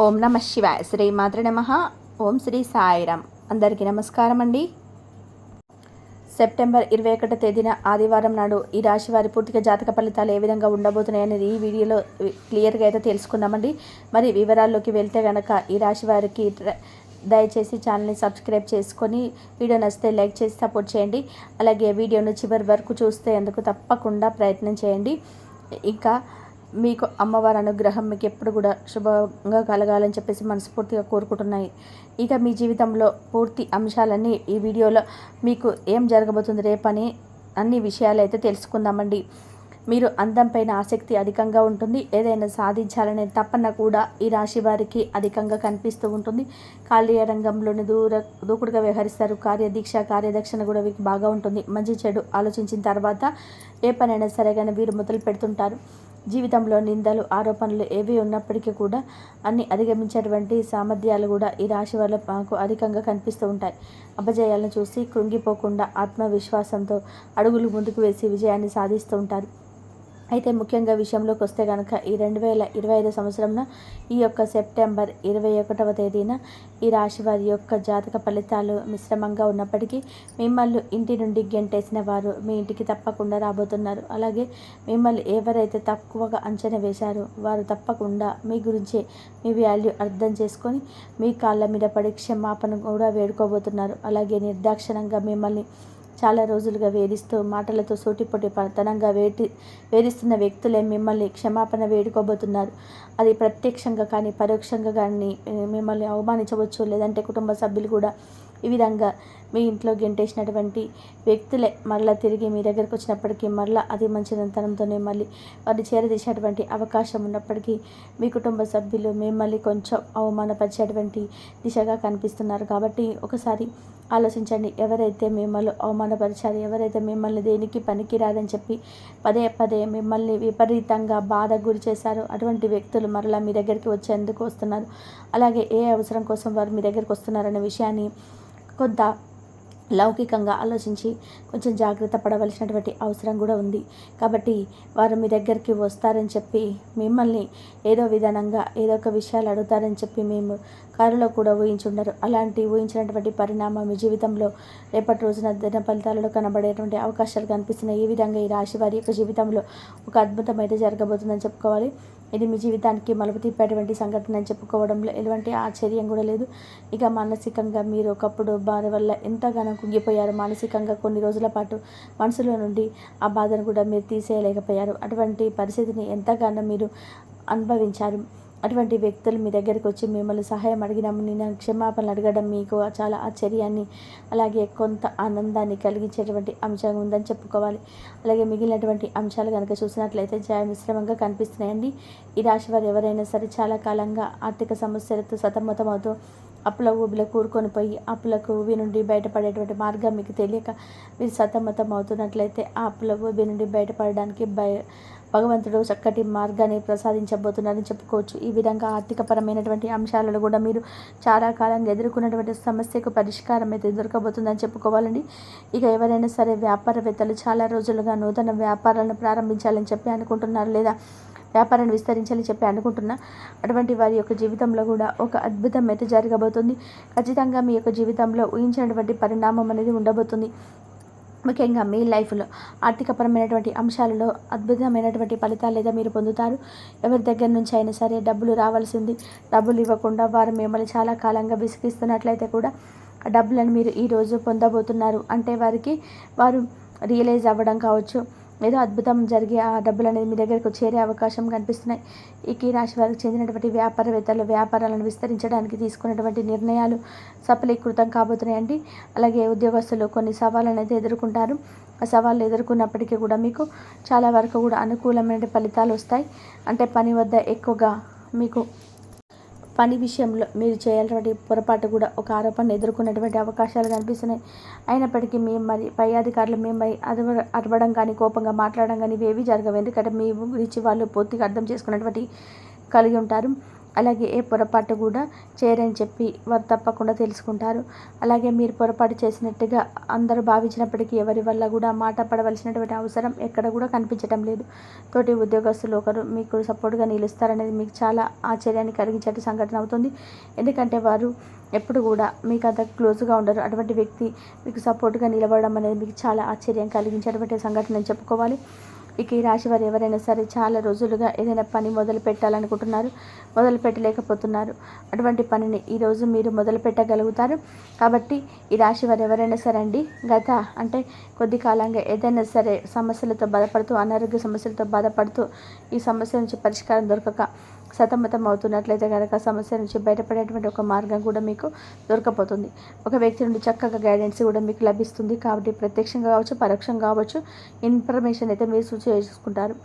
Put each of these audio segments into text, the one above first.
ఓం నమ శివాయ. శ్రీ మాత్ర నమ. ఓం శ్రీ సాయిరామ్. అందరికీ నమస్కారం అండి. సెప్టెంబర్ 21 తేదీన ఆదివారం నాడు ఈ రాశి వారి పూర్తిగా జాతక ఫలితాలు ఏ విధంగా ఉండబోతున్నాయి అనేది ఈ వీడియోలో క్లియర్గా అయితే తెలుసుకుందామండి. మరి వివరాల్లోకి వెళ్తే కనుక ఈ రాశి వారికి దయచేసి ఛానల్ని సబ్స్క్రైబ్ చేసుకొని వీడియో నచ్చితే లైక్ చేసి సపోర్ట్ చేయండి. అలాగే వీడియోను చివరి వరకు చూస్తే అందుకు తప్పకుండా ప్రయత్నం చేయండి. ఇంకా మీకు అమ్మవారి అనుగ్రహం మీకు ఎప్పుడు కూడా శుభంగా కలగాలని చెప్పేసి మనస్ఫూర్తిగా కోరుకుంటున్నాయి. ఇక మీ జీవితంలో పూర్తి అంశాలన్నీ ఈ వీడియోలో మీకు ఏం జరగబోతుంది రేపని అన్ని విషయాలు అయితే తెలుసుకుందామండి. మీరు అందం పైన ఆసక్తి అధికంగా ఉంటుంది. ఏదైనా సాధించాలనే తపన కూడా ఈ రాశి వారికి అధికంగా కనిపిస్తూ ఉంటుంది. కార్యరంగంలోని దూకుడుగా వ్యవహరిస్తారు. కార్యదక్షణ కూడా వీరికి బాగా ఉంటుంది. మంచి చెడు ఆలోచించిన తర్వాత ఏ పనైనా సరే కానీ వీరు మొదలు పెడుతుంటారు. జీవితంలో నిందలు ఆరోపణలు ఏవి ఉన్నప్పటికీ కూడా అన్ని అధిగమించేటువంటి సామర్థ్యాలు కూడా ఈ రాశి వాళ్ళ మాకు అధికంగా కనిపిస్తూ ఉంటాయి. అపజయాలను చూసి కృంగిపోకుండా ఆత్మవిశ్వాసంతో అడుగులు ముందుకు వేసి విజయాన్ని సాధిస్తూ ఉంటారు. అయితే ముఖ్యంగా విషయంలోకి వస్తే కనుక ఈ 2025 సంవత్సరంలో ఈ యొక్క సెప్టెంబర్ 21వ తేదీన ఈ రాశి వారి యొక్క జాతక ఫలితాలు మిశ్రమంగా ఉన్నప్పటికీ మిమ్మల్ని ఇంటి నుండి గెంటేసిన వారు మీ ఇంటికి తప్పకుండా రాబోతున్నారు. అలాగే మిమ్మల్ని ఎవరైతే తక్కువగా అంచనా వేశారో వారు తప్పకుండా మీ గురించి మీ వాల్యూ అర్థం చేసుకొని మీ కాళ్ళ మీద పడి క్షమాపణ కూడా వేడుకోబోతున్నారు. అలాగే నిర్దాక్షిణంగా మిమ్మల్ని చాలా రోజులుగా వేధిస్తూ మాటలతో సూటిపొట్టి పతనంగా వేధిస్తున్న వ్యక్తులే మిమ్మల్ని క్షమాపణ వేడుకోబోతున్నారు. అది ప్రత్యక్షంగా కానీ పరోక్షంగా కానీ మిమ్మల్ని అవమానించవచ్చు. లేదంటే కుటుంబ సభ్యులు కూడా ఈ విధంగా మీ ఇంట్లో గెంటేసినటువంటి వ్యక్తులే మరలా తిరిగి మీ దగ్గరకు వచ్చినప్పటికీ మరలా అది మంచితనంతోనే మళ్ళీ వారిని చేరదీసేటువంటి అవకాశం ఉన్నప్పటికీ మీ కుటుంబ సభ్యులు మిమ్మల్ని కొంచెం అవమానపరిచేటువంటి దిశగా కనిపిస్తున్నారు. కాబట్టి ఒకసారి ఆలోచించండి. ఎవరైతే మిమ్మల్ని అవమానపరిచారు, ఎవరైతే మిమ్మల్ని దేనికి పనికిరాదని చెప్పి పదే పదే మిమ్మల్ని విపరీతంగా బాధ గురి చేశారో అటువంటి వ్యక్తులు మరలా మీ దగ్గరికి వచ్చేందుకు వస్తున్నారు. అలాగే ఏ అవసరం కోసం వారు మీ దగ్గరికి వస్తున్నారనే విషయాన్ని కొంత లౌకికంగా ఆలోచించి కొంచెం జాగ్రత్త పడవలసినటువంటి అవసరం కూడా ఉంది. కాబట్టి వారు మీ దగ్గరికి వస్తారని చెప్పి మిమ్మల్ని ఏదో విధానంగా ఏదో ఒక విషయాలు అడుగుతారని చెప్పి మేము కారులో కూడా ఊహించుండరు. అలాంటి ఊహించినటువంటి పరిణామం మీ జీవితంలో రేపటి రోజున దిన ఫలితాలలో కనబడేటువంటి అవకాశాలు కనిపిస్తున్నాయి. ఈ విధంగా ఈ రాశి వారి యొక్క జీవితంలో ఒక అద్భుతం అయితే జరగబోతుందని చెప్పుకోవాలి. ఇది మీ జీవితానికి మలుపు తిప్పేటువంటి సంఘటన అని చెప్పుకోవడంలో ఎలాంటి ఆశ్చర్యం కూడా లేదు. ఇక మానసికంగా మీరు ఒకప్పుడు బాధ వల్ల ఎంతగానో కుంగిపోయారు. మానసికంగా కొన్ని రోజుల పాటు మనసులో నుండి ఆ బాధను కూడా మీరు తీసేయలేకపోయారు. అటువంటి పరిస్థితిని ఎంతగానో మీరు అనుభవించారు. అటువంటి వ్యక్తులు మీ దగ్గరికి వచ్చి మిమ్మల్ని సహాయం అడిగినాము, నేను క్షమాపణలు అడగడం మీకు చాలా ఆశ్చర్యాన్ని అలాగే కొంత ఆనందాన్ని కలిగించేటువంటి అంశం ఉందని చెప్పుకోవాలి. అలాగే మిగిలినటువంటి అంశాలు కనుక చూసినట్లయితే మిశ్రమంగా కనిపిస్తున్నాయండి. ఈ రాశి వారు ఎవరైనా సరే చాలా కాలంగా ఆర్థిక సమస్యలతో సతమతమవుతూ అప్పుల ఊబిలో కూరుకొని పోయి అప్పులకు ఊబి నుండి బయటపడేటువంటి మార్గం మీకు తెలియక మీరు సతమతం అవుతున్నట్లయితే ఆ అప్పుల ఊబి నుండి బయటపడడానికి భగవంతుడు చక్కటి మార్గాన్ని ప్రసాదించబోతున్నారని చెప్పుకోవచ్చు. ఈ విధంగా ఆర్థికపరమైనటువంటి అంశాలలో కూడా మీరు చాలా కాలంగా ఎదుర్కొన్నటువంటి సమస్యకు పరిష్కారం అయితే దొరకబోతుందని చెప్పుకోవాలండి. ఇక ఎవరైనా సరే వ్యాపారవేత్తలు చాలా రోజులుగా నూతన వ్యాపారాలను ప్రారంభించాలని చెప్పి అనుకుంటున్నారు, లేదా వ్యాపారాన్ని విస్తరించాలని చెప్పి అనుకుంటున్నా అటువంటి వారి యొక్క జీవితంలో కూడా ఒక అద్భుతం అయితే జరగబోతుంది. ఖచ్చితంగా మీ యొక్క జీవితంలో ఊహించినటువంటి పరిణామం అనేది ఉండబోతుంది. ముఖ్యంగా మీ లైఫ్లో ఆర్థికపరమైనటువంటి అంశాలలో అద్భుతమైనటువంటి ఫలితాలు లేదా మీరు పొందుతారు. ఎవరి దగ్గర నుంచి అయినా సరే డబ్బులు రావాల్సింది డబ్బులు ఇవ్వకుండా వారు మిమ్మల్ని చాలా కాలంగా విసిగిస్తున్నట్లయితే కూడా ఆ డబ్బులను మీరు ఈరోజు పొందబోతున్నారు. అంటే వారు రియలైజ్ అవ్వడం కావచ్చు, ఏదో అద్భుతం జరిగి ఆ డబ్బులు అనేది మీ దగ్గరకు చేరే అవకాశం కనిపిస్తున్నాయి. ఈ రాశి వారికి చెందినటువంటి వ్యాపారవేత్తలు వ్యాపారాలను విస్తరించడానికి తీసుకున్నటువంటి నిర్ణయాలు సఫలీకృతం కాబోతున్నాయండి. అలాగే ఉద్యోగస్తులు కొన్ని సవాళ్ళను అయితే ఎదుర్కొంటారు. ఆ సవాళ్ళు ఎదుర్కొన్నప్పటికీ కూడా మీకు చాలా వరకు కూడా అనుకూలమైన ఫలితాలు వస్తాయి. అంటే పని వద్ద ఎక్కువగా మీకు పని విషయంలో మీరు చేయాల్సినటువంటి పొరపాటు కూడా ఒక ఆరోపణ ఎదుర్కొన్నటువంటి అవకాశాలు కనిపిస్తున్నాయి. అయినప్పటికీ మరి పై అధికారులు మిమ్మల్ని అరవడం కానీ కోపంగా మాట్లాడడం కానీ ఇవేవి జరగవు. ఎందుకంటే మీ గురించి వాళ్ళు పూర్తిగా అర్థం చేసుకున్నటువంటి కలిగి ఉంటారు. అలాగే ఏ పొరపాటు కూడా చేయరని చెప్పి వారు తప్పకుండా తెలుసుకుంటారు. అలాగే మీరు పొరపాటు చేసినట్టుగా అందరూ భావించినప్పటికీ ఎవరి వల్ల కూడా మాట పడవలసినటువంటి అవసరం ఎక్కడ కూడా కనిపించటం లేదు. తోటి ఉద్యోగస్తులు ఒకరు మీకు సపోర్ట్గా నిలుస్తారనేది మీకు చాలా ఆశ్చర్యాన్ని కలిగించే సంఘటన అవుతుంది. ఎందుకంటే వారు ఎప్పుడు కూడా మీకు అంత క్లోజ్గా ఉండరు. అటువంటి వ్యక్తి మీకు సపోర్ట్గా నిలబడడం అనేది మీకు చాలా ఆశ్చర్యం కలిగించేటువంటి సంఘటన అని చెప్పుకోవాలి. ఇక ఈ రాశి వారు ఎవరైనా సరే చాలా రోజులుగా ఏదైనా పని మొదలు పెట్టాలనుకుంటున్నారు, మొదలు పెట్టలేకపోతున్నారు. అటువంటి పనిని ఈరోజు మీరు మొదలు పెట్టగలుగుతారు. కాబట్టి ఈ రాశి వారు ఎవరైనా సరే అండి అంటే కొద్ది కాలంగా ఏదైనా సరే సమస్యలతో బాధపడుతూ, అనారోగ్య సమస్యలతో బాధపడుతూ ఈ సమస్య నుంచి పరిష్కారం దొరకక సతమతం అవుతున్నట్లయితే కనుక సమస్య నుంచి బయటపడేటువంటి ఒక మార్గం కూడా మీకు దొరకపోతుంది. ఒక వ్యక్తి నుండి చక్కగా గైడెన్స్ కూడా మీకు లభిస్తుంది. కాబట్టి ప్రత్యక్షంగా కావచ్చు, పరోక్షంగా కావచ్చు, ఇన్ఫర్మేషన్ అయితే మీరు చేసుకుంటారు.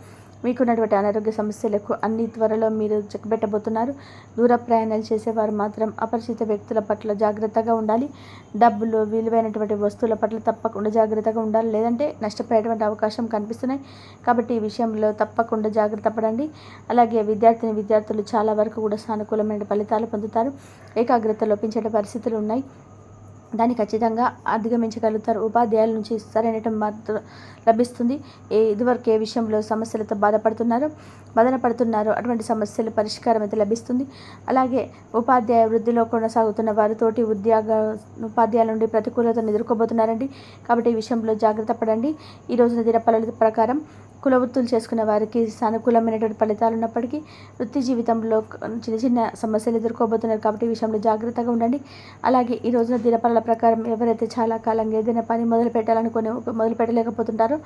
మీకున్నటువంటి అనారోగ్య సమస్యలకు అన్ని త్వరలో మీరు చెక్కబెట్టబోతున్నారు. దూర ప్రయాణాలు చేసేవారు మాత్రం అపరిచిత వ్యక్తుల పట్ల జాగ్రత్తగా ఉండాలి. డబ్బులు, విలువైనటువంటి వస్తువుల పట్ల తప్పకుండా జాగ్రత్తగా ఉండాలి, లేదంటే నష్టపోయేటువంటి అవకాశం కనిపిస్తున్నాయి. కాబట్టి ఈ విషయంలో తప్పకుండా జాగ్రత్త పడండి. అలాగే విద్యార్థులు చాలా వరకు కూడా సానుకూలమైన ఫలితాలు పొందుతారు. ఏకాగ్రత లోపించే పరిస్థితులు ఉన్నాయి, దాన్ని ఖచ్చితంగా అధిగమించగలుగుతారు. ఉపాధ్యాయుల నుంచి సరైన మద్దతు లభిస్తుంది. ఇదివరకు ఏ విషయంలో సమస్యలతో మదన పడుతున్నారో అటువంటి సమస్యలు పరిష్కారం అయితే లభిస్తుంది. అలాగే ఉపాధ్యాయ వృద్ధిలో కొనసాగుతున్న వారు తోటి ఉపాధ్యాయుల నుండి ప్రతికూలతను ఎదుర్కోబోతున్నారండి. కాబట్టి ఈ విషయంలో జాగ్రత్త పడండి. ఈ రోజున దినఫలాల ప్రకారం కుల వృత్తులు చేసుకునే వారికి సానుకూలమైనటువంటి ఫలితాలు ఉన్నప్పటికీ వృత్తి జీవితంలో చిన్న చిన్న సమస్యలు ఎదుర్కోబోతున్నారు. కాబట్టి ఈ విషయంలో జాగ్రత్తగా ఉండండి. అలాగే ఈ రోజున దినఫలాల ప్రకారం ఎవరైతే చాలా కాలంగా ఏదైనా పని మొదలు పెట్టలేకపోతుంటారో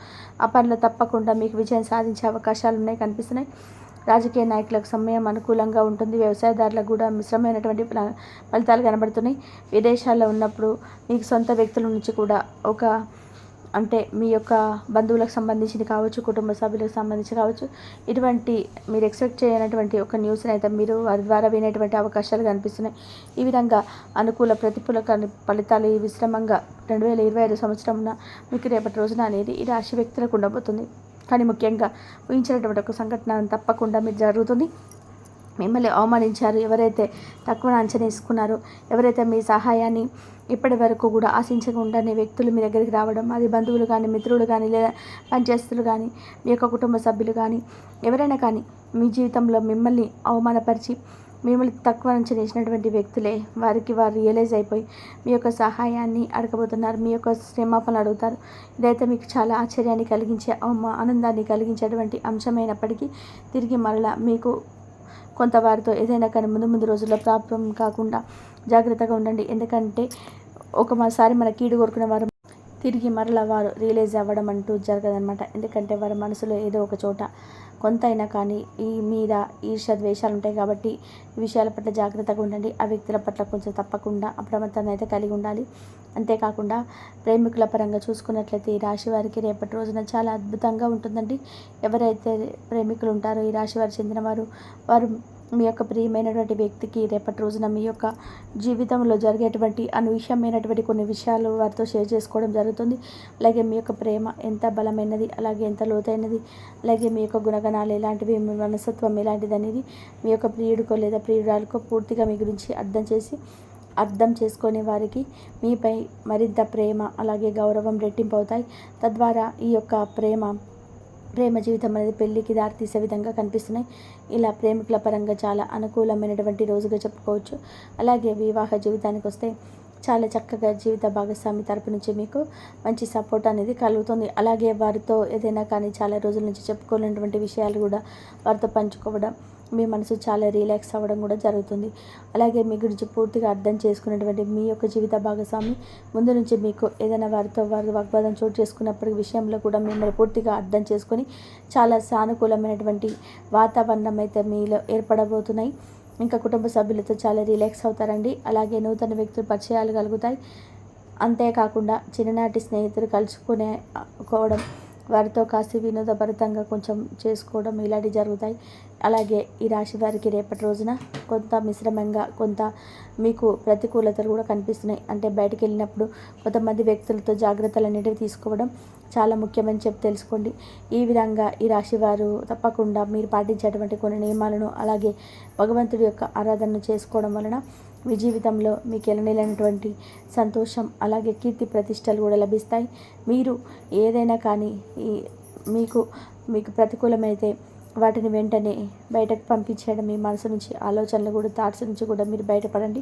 ఆ పనిలో తప్పకుండా మీకు విజయం సాధించే అవకాశాలు ఉన్నాయి, కనిపిస్తున్నాయి. రాజకీయ నాయకులకు సమయం అనుకూలంగా ఉంటుంది. వ్యవసాయదారులకు కూడా మిశ్రమైనటువంటి ఫలితాలు కనబడుతున్నాయి. విదేశాల్లో ఉన్నప్పుడు మీకు సొంత వ్యక్తుల నుంచి కూడా మీ యొక్క బంధువులకు సంబంధించింది కావచ్చు, కుటుంబ సభ్యులకు సంబంధించి కావచ్చు, ఇటువంటి మీరు ఎక్స్పెక్ట్ చేయనటువంటి ఒక న్యూస్ని అయితే మీరు వారి ద్వారా వినేటువంటి అవకాశాలు కనిపిస్తున్నాయి. ఈ విధంగా అనుకూల ప్రతికూల ఫలితాలు ఈ విశ్రమంగా 2025 సంవత్సరంలో మీకు రేపటి రోజున అనేది ఈ రాశి వ్యక్తులకు ఉండబోతుంది. కానీ ముఖ్యంగా ఊహించినటువంటి ఒక సంఘటన తప్పకుండా మీరు జరుగుతుంది. మిమ్మల్ని అవమానించారు, ఎవరైతే తక్కువ అంచనా వేసుకున్నారో, ఎవరైతే మీ సహాయాన్ని ఇప్పటి వరకు కూడా ఆశించకుండానే వ్యక్తులు మీ దగ్గరికి రావడం, అది బంధువులు కానీ, మిత్రులు కానీ, లేదా పనిచేస్తులు కానీ, మీ యొక్క కుటుంబ సభ్యులు కానీ, ఎవరైనా కానీ మీ జీవితంలో మిమ్మల్ని అవమానపరిచి మిమ్మల్ని తక్కువ అంచనా వేసినటువంటి వ్యక్తులే వారు రియలైజ్ అయిపోయి మీ యొక్క సహాయాన్ని అడగబోతున్నారు, మీ యొక్క క్షమాపణలు అడుగుతారు. ఇదైతే మీకు చాలా ఆశ్చర్యాన్ని కలిగించే, ఆనందాన్ని కలిగించేటువంటి అంశమైనప్పటికీ తిరిగి మరలా మీకు కొంత వారితో ఏదైనా కానీ ముందు రోజుల్లో ప్రాబ్లం కాకుండా జాగ్రత్తగా ఉండండి. ఎందుకంటే ఒకసారి మన కీడు కోరుకునే వారు తిరిగి మరలా వారు రియలైజ్ అవ్వడం అంటూ జరగదనమాట. ఎందుకంటే వారి మనసులో ఏదో ఒక చోట కొంతైనా కానీ ఈ మీద ఈర్ష్య ద్వేషాలు ఉంటాయి. కాబట్టి ఈ విషయాల పట్ల జాగ్రత్తగా ఉండండి. ఆ వ్యక్తుల పట్ల కొంచెం తప్పకుండా అప్రమత్తాన్ని అయితే కలిగి ఉండాలి. అంతేకాకుండా ప్రేమికుల పరంగా చూసుకున్నట్లయితే ఈ రాశి వారికి రేపటి రోజున చాలా అద్భుతంగా ఉంటుందండి. ఎవరైతే ప్రేమికులు ఉంటారో ఈ రాశి వారికి చెందిన వారు మీ యొక్క ప్రియమైనటువంటి వ్యక్తికి రేపటి రోజున మీ యొక్క జీవితంలో జరిగేటువంటి అనూహ్యమైనటువంటి కొన్ని విషయాలు వారితో షేర్ చేసుకోవడం జరుగుతుంది. అలాగే మీ యొక్క ప్రేమ ఎంత బలమైనది, అలాగే ఎంత లోతైనది, అలాగే మీ యొక్క గుణగణాలు ఎలాంటివి, మీ మనస్తత్వం ఎలాంటిది అనేది మీ యొక్క ప్రియుడికో లేదా ప్రియురాలకో పూర్తిగా మీ గురించి అర్థం చేసుకునే వారికి మీపై మరింత ప్రేమ అలాగే గౌరవం రెట్టింపు అవుతాయి. తద్వారా ఈ యొక్క ప్రేమ జీవితం అనేది పెళ్లికి దారితీసే విధంగా కనిపిస్తున్నాయి. ఇలా ప్రేమికుల పరంగా చాలా అనుకూలమైనటువంటి రోజుగా చెప్పుకోవచ్చు. అలాగే వివాహ జీవితానికి వస్తే చాలా చక్కగా జీవిత భాగస్వామి తరపు నుంచి మీకు మంచి సపోర్ట్ అనేది కలుగుతుంది. అలాగే వారితో ఏదైనా కానీ చాలా రోజుల నుంచి చెప్పుకోలేనటువంటి విషయాలు కూడా వారితో పంచుకోవడం, మీ మనసు చాలా రిలాక్స్ అవ్వడం కూడా జరుగుతుంది. అలాగే మీ గురించి పూర్తిగా అర్థం చేసుకున్నటువంటి మీ యొక్క జీవిత భాగస్వామి ముందు నుంచి మీకు ఏదైనా వారితో వాగ్వాదం చోటు చేసుకున్నప్పటి విషయంలో కూడా మిమ్మల్ని పూర్తిగా అర్థం చేసుకొని చాలా సానుకూలమైనటువంటి వాతావరణం అయితే మీలో ఏర్పడబోతున్నాయి. ఇంకా కుటుంబ సభ్యులతో చాలా రిలాక్స్ అవుతారండి. అలాగే నూతన వ్యక్తులు పరిచయాలు కలుగుతాయి. అంతేకాకుండా చిన్ననాటి స్నేహితులు కలుసుకోవడం, వారితో కాస్త వినోదభరితంగా కొంచెం చేసుకోవడం ఇలాంటివి జరుగుతాయి. అలాగే ఈ రాశి వారికి రేపటి రోజున కొంత మిశ్రమంగా, కొంత మీకు ప్రతికూలతలు కూడా కనిపిస్తున్నాయి. అంటే బయటికి వెళ్ళినప్పుడు కొంతమంది వ్యక్తులతో జాగ్రత్తలు అనేటివి తీసుకోవడం చాలా ముఖ్యమని చెప్పి తెలుసుకోండి. ఈ విధంగా ఈ రాశి వారు తప్పకుండా మీరు పాటించేటువంటి కొన్ని నియమాలను, అలాగే భగవంతుడి యొక్క ఆరాధనను చేసుకోవడం వలన మీ జీవితంలో మీకు ఎనలేనటువంటి సంతోషం, అలాగే కీర్తి ప్రతిష్టలు కూడా లభిస్తాయి. మీరు ఏదైనా కానీ మీకు ప్రతికూలమైతే వాటిని వెంటనే బయటకు పంపించేయడం, మీ మనసు నుంచి ఆలోచనలు కూడా, థాట్స్ నుంచి కూడా మీరు బయటపడండి.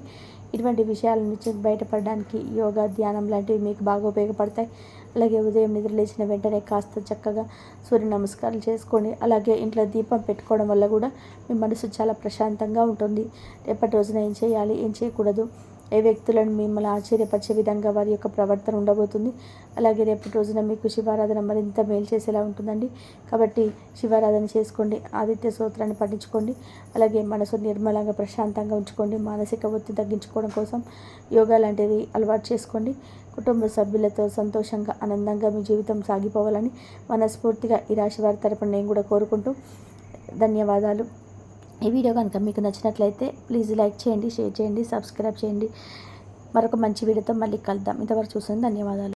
ఇటువంటి విషయాల నుంచి బయటపడడానికి యోగా, ధ్యానం లాంటివి మీకు బాగా ఉపయోగపడతాయి. అలాగే ఉదయం నిద్ర లేచిన వెంటనే కాస్త చక్కగా సూర్య నమస్కారాలు చేసుకోండి. అలాగే ఇంట్లో దీపం పెట్టుకోవడం వల్ల కూడా మీ మనసు చాలా ప్రశాంతంగా ఉంటుంది. రేపటి రోజున ఏం చేయాలి, ఏం చేయకూడదు, ఏ వ్యక్తులను మిమ్మల్ని ఆశ్చర్యపరిచే విధంగా వారి యొక్క ప్రవర్తన ఉండబోతుంది. అలాగే రేపటి రోజున మీకు శివారాధన మరింత మేలు చేసేలా ఉంటుందండి. కాబట్టి శివారాధన చేసుకోండి, ఆదిత్య స్తోత్రాన్ని పఠించుకోండి. అలాగే మనసు నిర్మలంగా ప్రశాంతంగా ఉంచుకోండి. మానసిక ఒత్తిడి తగ్గించుకోవడం కోసం యోగా లాంటివి అలవాటు చేసుకోండి. కుటుంబ సభ్యులతో సంతోషంగా, ఆనందంగా మీ జీవితం సాగిపోవాలని మనస్ఫూర్తిగా ఈ రాశి వారి తరపున నేను కూడా కోరుకుంటూ ధన్యవాదాలు. ఈ వీడియో కనుక మీకు నచ్చినట్లయితే ప్లీజ్ లైక్ చేయండి, షేర్ చేయండి, సబ్స్క్రైబ్ చేయండి. మరొక మంచి వీడియోతో మళ్ళీ కలుద్దాం. ఇంతవరకు చూసిన ధన్యవాదాలు.